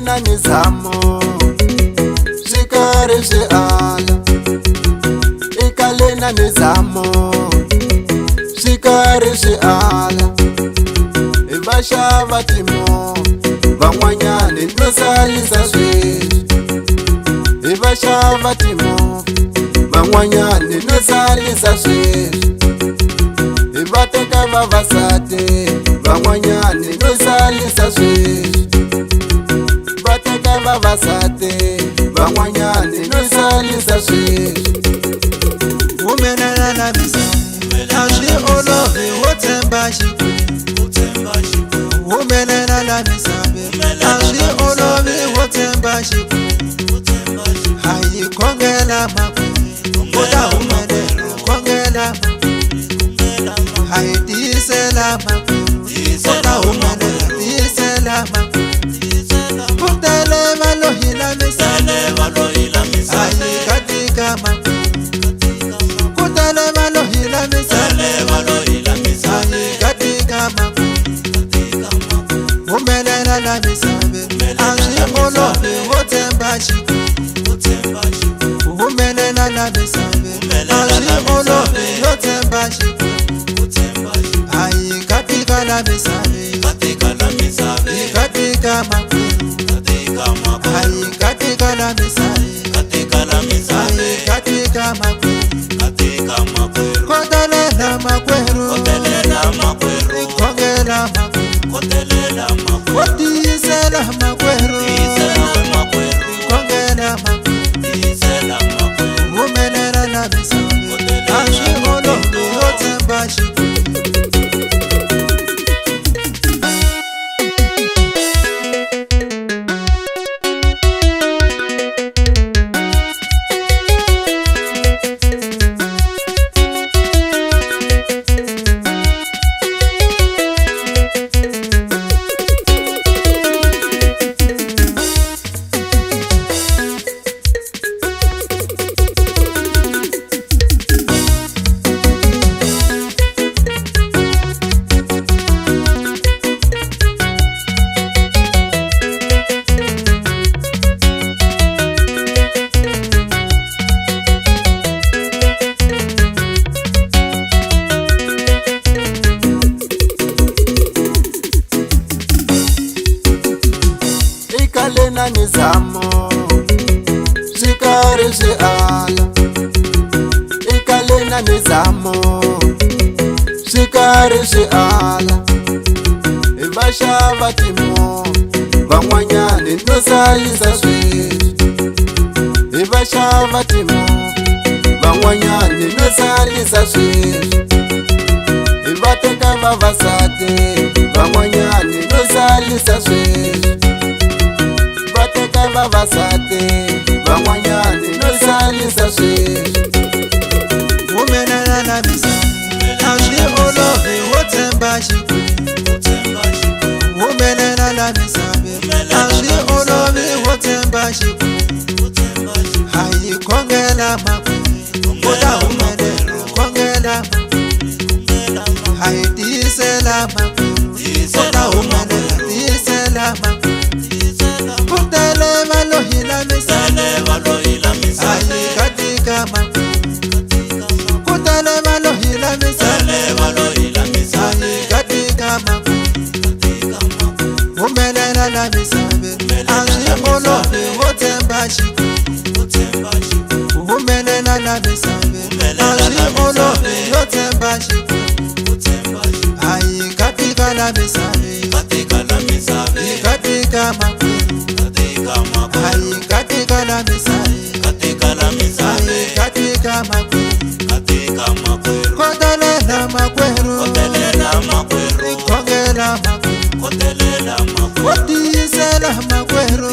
na nizamo Shikari shiala Ikale na nizamo Shikari shiala Ibasha vatimo Vanwanyani nosalisa swi Ibasha vatimo Vanwanyani nosalisa swi Ibateka vavasate Vanwanyani nosalisa swi Ibateka vavasate Vanwanyani nosalisa swi Umena na misa Ashi olovi wotemba shiku Umena na misa Ashi olovi wotemba shiku Hayi kongela maku Koda umene kongela maku Hayi disela maku Koda umene disela maku Kutele malohila misa Hayi katika maku Kutele malohila misa Hayi katika maku Umelela la misabe Ashi olovi wotemba shiku Umelela la misabe Ashi olovi wotemba shiku Ayi katika la misabe Katika maku Ayi katika la misabe Ayi katika maku Kotelela makweru Kongela maku Otisela makweru Kongela maku Umelela la misabe Ashi olovi wotemba shiku Ikale na nizamo Shikari shiala Ikale na nizamo Shikari shiala Ibasha vatimo Vanwanyani nosalisa swi Ibasha vatimo Vanwanyani nosalisa swi Ibateka vavasate Vanwanyani nosalisa swi Ibateka vavasate Vanwanyani nosalisa swi Umena na misa Ashi olovi wotemba shiku Umena na misa Ashi olovi wotemba shiku Hayi kongela maku Koda umene kongela maku Hayi disela maku Koda umene disela maku Kutele malohila misa Hayi katika maku Kutele malohila misa Hayi katika maku Umelela la misabe Ashi olovi wotemba shiku Umelela la misabe Ashi olovi wotemba shiku Ayi katika la misabe Katika maku Ayi katika la misabe Ayi katika maku Kotelela makweru Kongela maku Otisela makweru